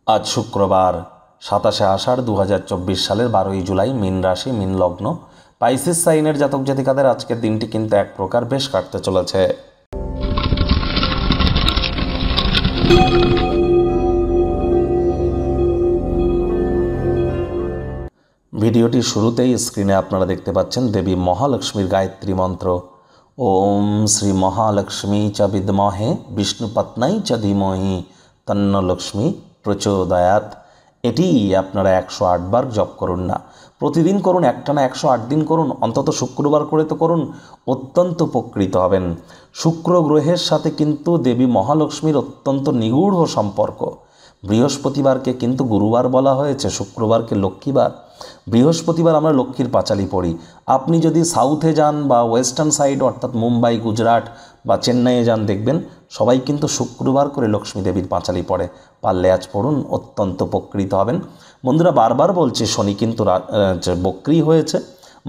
আজ শুক্রবার 27শে আষাঢ় 2024 সালের 12ই জুলাই, মীন রাশি, মীন লগ্ন, পাইসিস সাইনের জাতক জাতিকাদের আজকের দিনটি কিন্তু এক প্রকার বেশ কাটতে চলেছে। ভিডিওটির শুরুতেই স্ক্রিনে আপনারা দেখতে পাচ্ছেন দেবী মহালক্ষ্মীর গায়ত্রী মন্ত্র। ওম শ্রী মহালক্ষ্মী চ বিদ্মহে বিষ্ণুপত্নাই চ ধীমহি তন্ন লক্ষ্মী প্রচোদয়াৎ। এটি আপনারা 108 বার জপ করুন না, প্রতিদিন করুন, একটানা 108 দিন করুন, অন্তত শুক্রবার করে তো করুন, অত্যন্ত উপকৃত হবেন। শুক্র গ্রহের সাথে কিন্তু দেবী মহালক্ষ্মীর অত্যন্ত নিগূঢ় সম্পর্ক। বৃহস্পতিবারকে কিন্তু গুরুবার বলা হয়েছে, শুক্রবারকে লক্ষ্মীবার। বৃহস্পতিবার আমরা লক্ষ্মীর পাঁচালি পড়ি। আপনি যদি সাউথে যান বা ওয়েস্টার্ন সাইড অর্থাৎ মুম্বাই, গুজরাট বা চেন্নাইয়ে যান, দেখবেন সবাই কিন্তু শুক্রবার করে লক্ষ্মী দেবীর পাঁচালি পড়ে। পারলে আজ পড়ুন, অত্যন্ত উপকৃত হবেন। বন্ধুরা, বারবার বলছি, শনি কিন্তু বক্রি হয়েছে,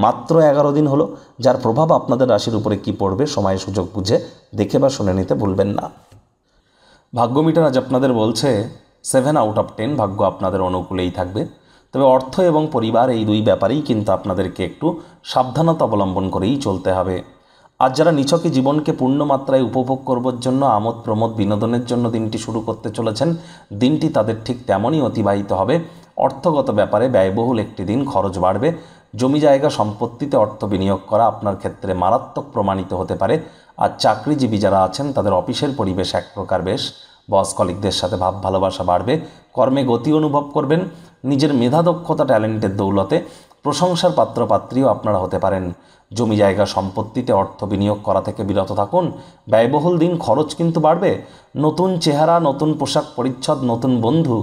মাত্র 11 দিন হলো, যার প্রভাব আপনাদের রাশির উপরে কি পড়বে সময় সুযোগ বুঝে দেখে বা শুনে নিতে ভুলবেন না। ভাগ্য মিটার আজ আপনাদের বলছে 7 আউট অফ 10, ভাগ্য আপনাদের অনুকূলেই থাকবে। তবে অর্থ এবং পরিবার এই দুই ব্যাপারেই কিন্তু আপনাদেরকে একটু সাবধানতা অবলম্বন করেই চলতে হবে। আজ যারা নিছকে জীবনকে পূর্ণমাত্রায় উপভোগ করবার জন্য, আমোদ প্রমোদ বিনোদনের জন্য দিনটি শুরু করতে চলেছেন, দিনটি তাদের ঠিক তেমনই অতিবাহিত হবে। অর্থগত ব্যাপারে ব্যয়বহুল একটি দিন, খরচ বাড়বে। জমি জায়গা সম্পত্তিতে অর্থ বিনিয়োগ করা আপনার ক্ষেত্রে মারাত্মক প্রমাণিত হতে পারে। আর চাকরিজীবী যারা আছেন তাদের অফিসের পরিবেশ এক প্রকার বেশ, বস কলিগদের সাথে ভাব ভালোবাসা বাড়বে, কর্মে গতি অনুভব করবেন। নিজের মেধা দক্ষতা ট্যালেন্টের দৌলতে প্রশংসার পাত্রপাত্রীও আপনারা হতে পারেন। জমি জায়গা সম্পত্তিতে অর্থ বিনিয়োগ করা থেকে বিরত থাকুন। ব্যয়বহুল দিন, খরচ কিন্তু বাড়বে। নতুন চেহারা, নতুন পোশাক পরিচ্ছদ, নতুন বন্ধু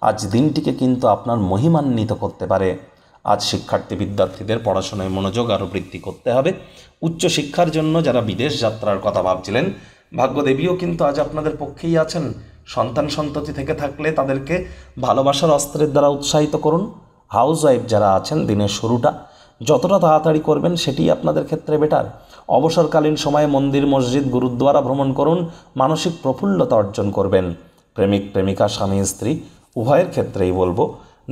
আজ দিনটিকে কিন্তু আপনার মহিমান্বিত করতে পারে। আজ শিক্ষার্থী বিদ্যার্থীদের পড়াশোনায় মনোযোগ আরও বৃদ্ধি করতে হবে। উচ্চশিক্ষার জন্য যারা বিদেশ যাত্রার কথা ভাবছিলেন, ভাগ্যদেবীও কিন্তু আজ আপনাদের পক্ষেই আছেন। সন্তান সন্ততি থেকে থাকলে তাদেরকে ভালোবাসার অস্ত্রের দ্বারা উৎসাহিত করুন। হাউস ওয়াইফ যারা আছেন, দিনের শুরুটা যতটা তাড়াতাড়ি করবেন সেটি আপনাদের ক্ষেত্রে বেটার। অবসরকালীন সময়ে মন্দির, মসজিদ, গুরুদ্বারা ভ্রমণ করুন, মানসিক প্রফুল্লতা অর্জন করবেন। প্রেমিক প্রেমিকা, স্বামী স্ত্রী উভয়ের ক্ষেত্রেই বলবো,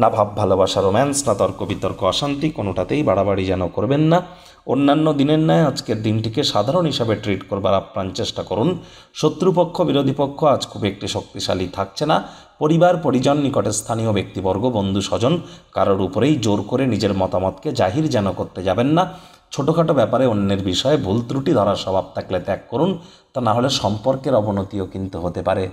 না ভাব ভালোবাসা, রোম্যান্স, না তর্ক বিতর্ক অশান্তি, কোনোটাতেই বাড়াবাড়ি যেন করবেন না। অন্যান্য দিনের ন্যায় আজকের দিনটিকে সাধারণ হিসাবে ট্রিট করবার আপ্রাণ চেষ্টা করুন। শত্রুপক্ষ, বিরোধী পক্ষ আজ খুব একটি শক্তিশালী থাকছে না। পরিবার, পরিজন, নিকটে স্থানীয় ব্যক্তিবর্গ, বন্ধু স্বজন কারোর উপরেই জোর করে নিজের মতামতকে জাহির যেন করতে যাবেন না। ছোটোখাটো ব্যাপারে অন্যের বিষয়ে ভুল ত্রুটি ধরার স্বভাব থাকলে ত্যাগ করুন, তা না হলে সম্পর্কের অবনতিও কিন্তু হতে পারে।